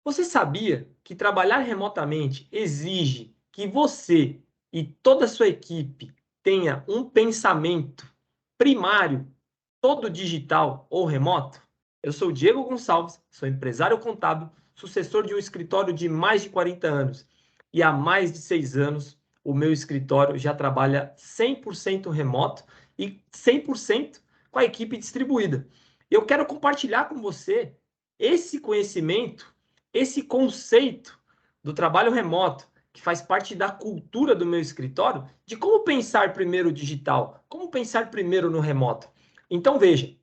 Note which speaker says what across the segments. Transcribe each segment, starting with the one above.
Speaker 1: Você sabia que trabalhar remotamente exige que você e toda a sua equipe tenha um pensamento primário, todo digital ou remoto? Eu sou o Diego Gonçalves, sou empresário contábil, sucessor de um escritório de mais de 40 anos. E há mais de 6 anos, o meu escritório já trabalha 100% remoto e 100% com a equipe distribuída. Eu quero compartilhar com você esse conhecimento, esse conceito do trabalho remoto, que faz parte da cultura do meu escritório, de como pensar primeiro digital, como pensar primeiro no remoto. Então, veja,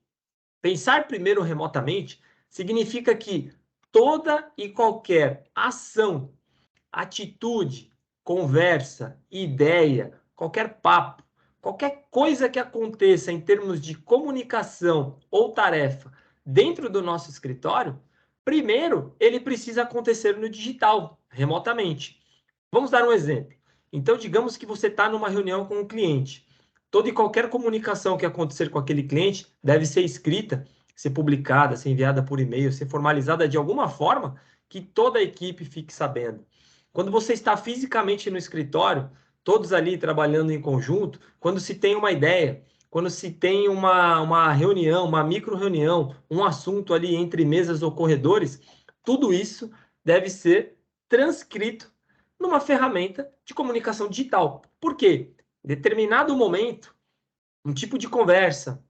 Speaker 1: pensar primeiro remotamente significa que toda e qualquer ação, atitude, conversa, ideia, qualquer papo, qualquer coisa que aconteça em termos de comunicação ou tarefa dentro do nosso escritório, primeiro ele precisa acontecer no digital, remotamente. Vamos dar um exemplo. Então, digamos que você está numa reunião com um cliente. Toda e qualquer comunicação que acontecer com aquele cliente deve ser escrita, ser publicada, ser enviada por e-mail, ser formalizada de alguma forma que toda a equipe fique sabendo. Quando você está fisicamente no escritório, todos ali trabalhando em conjunto, quando se tem uma ideia, quando se tem uma reunião, uma micro-reunião, um assunto ali entre mesas ou corredores, tudo isso deve ser transcrito numa ferramenta de comunicação digital. Por quê? Em determinado momento, um tipo de conversa,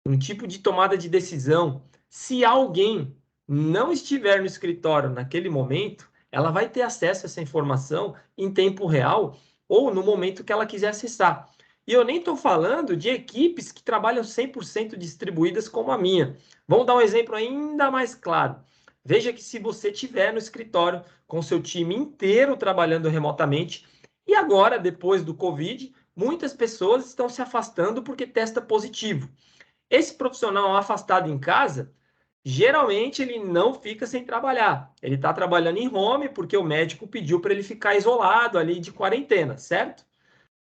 Speaker 1: um tipo de tomada de decisão, se alguém não estiver no escritório naquele momento, ela vai ter acesso a essa informação em tempo real ou no momento que ela quiser acessar. E eu nem estou falando de equipes que trabalham 100% distribuídas como a minha. Vamos dar um exemplo ainda mais claro. Veja que se você estiver no escritório com seu time inteiro trabalhando remotamente, e agora, depois do Covid, muitas pessoas estão se afastando porque testa positivo. Esse profissional afastado em casa, geralmente ele não fica sem trabalhar. Ele está trabalhando em home porque o médico pediu para ele ficar isolado ali de quarentena, certo?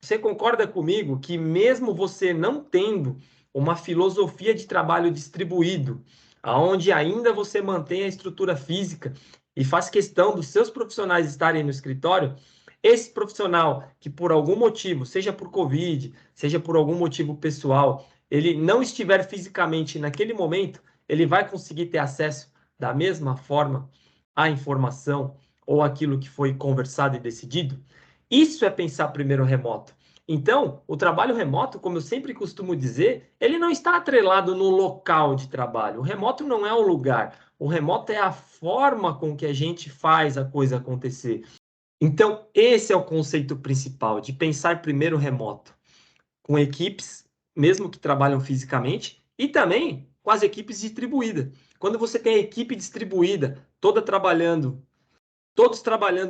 Speaker 1: Você concorda comigo que mesmo você não tendo uma filosofia de trabalho distribuído, aonde ainda você mantém a estrutura física e faz questão dos seus profissionais estarem no escritório, esse profissional que por algum motivo, seja por Covid, seja por algum motivo pessoal, ele não estiver fisicamente naquele momento, ele vai conseguir ter acesso da mesma forma à informação ou aquilo que foi conversado e decidido? Isso é pensar primeiro remoto. Então, o trabalho remoto, como eu sempre costumo dizer, ele não está atrelado no local de trabalho. O remoto não é o lugar. O remoto é a forma com que a gente faz a coisa acontecer. Então, esse é o conceito principal, de pensar primeiro remoto, com equipes, mesmo que trabalham fisicamente, e também com as equipes distribuídas. Quando você tem a equipe distribuída, todos trabalhando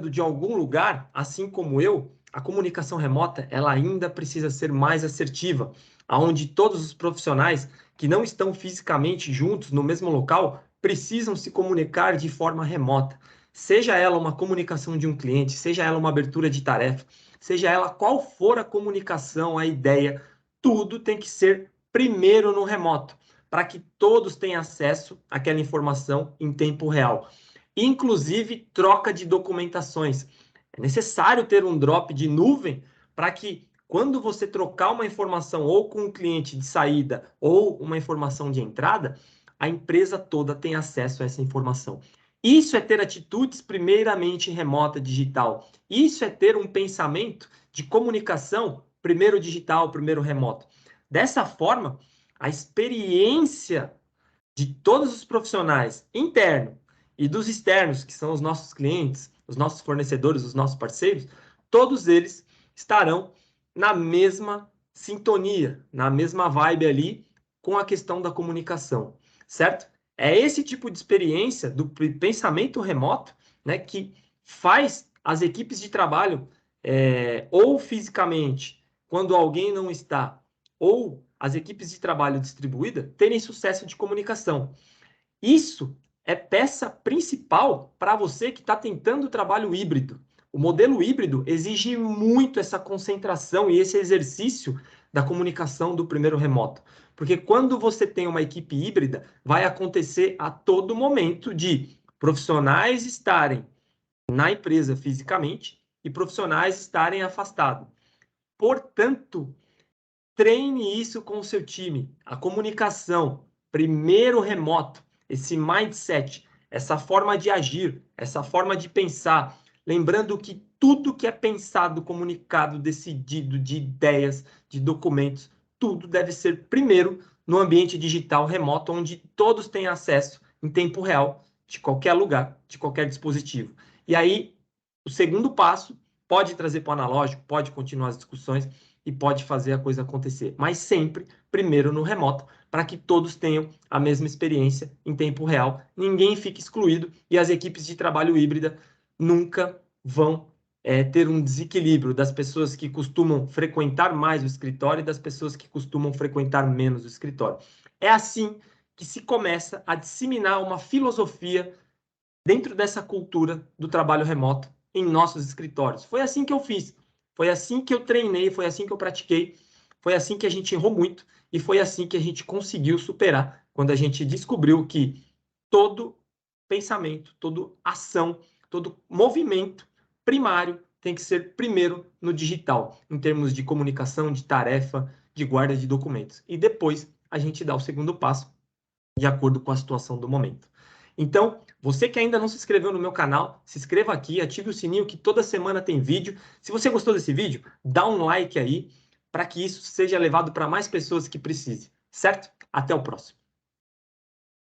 Speaker 1: de algum lugar, assim como eu, a comunicação remota ela ainda precisa ser mais assertiva, aonde todos os profissionais que não estão fisicamente juntos no mesmo local precisam se comunicar de forma remota. Seja ela uma comunicação de um cliente, seja ela uma abertura de tarefa, seja ela qual for a comunicação, a ideia, tudo tem que ser primeiro no remoto, para que todos tenham acesso àquela informação em tempo real, inclusive troca de documentações. É necessário ter um drop de nuvem para que, quando você trocar uma informação ou com o cliente de saída ou uma informação de entrada, a empresa toda tenha acesso a essa informação. Isso é ter atitudes primeiramente remota digital. Isso é ter um pensamento de comunicação primeiro digital, primeiro remoto. Dessa forma, a experiência de todos os profissionais internos e dos externos, que são os nossos clientes, os nossos fornecedores, os nossos parceiros, todos eles estarão na mesma sintonia, na mesma vibe ali com a questão da comunicação, certo? É esse tipo de experiência do pensamento remoto, né, que faz as equipes de trabalho, ou fisicamente, quando alguém não está, ou as equipes de trabalho distribuída terem sucesso de comunicação. Isso é peça principal para você que está tentando o trabalho híbrido. O modelo híbrido exige muito essa concentração e esse exercício da comunicação do primeiro remoto. Porque quando você tem uma equipe híbrida, vai acontecer a todo momento de Profissionais estarem na empresa fisicamente e profissionais estarem afastados. Portanto, treine isso com o seu time. A comunicação, primeiro remoto, esse mindset, essa forma de agir, essa forma de pensar. Lembrando que tudo que é pensado, comunicado, decidido, de ideias, de documentos, tudo deve ser primeiro no ambiente digital remoto, onde todos têm acesso em tempo real, de qualquer lugar, de qualquer dispositivo. E aí, o segundo passo pode trazer para o analógico, pode continuar as discussões, e pode fazer a coisa acontecer. Mas sempre, primeiro no remoto, para que todos tenham a mesma experiência em tempo real, ninguém fique excluído e as equipes de trabalho híbrida nunca vão ter um desequilíbrio das pessoas que costumam frequentar mais o escritório e das pessoas que costumam frequentar menos o escritório. É assim que se começa a disseminar uma filosofia dentro dessa cultura do trabalho remoto em nossos escritórios. Foi assim que eu fiz. Foi assim que eu treinei, foi assim que eu pratiquei, foi assim que a gente errou muito e foi assim que a gente conseguiu superar quando a gente descobriu que todo pensamento, toda ação, todo movimento primário tem que ser primeiro no digital, em termos de comunicação, de tarefa, de guarda de documentos. E depois a gente dá o segundo passo de acordo com a situação do momento. Então, você que ainda não se inscreveu no meu canal, se inscreva aqui, ative o sininho que toda semana tem vídeo. Se você gostou desse vídeo, dá um like aí para que isso seja levado para mais pessoas que precisem, certo? Até o próximo.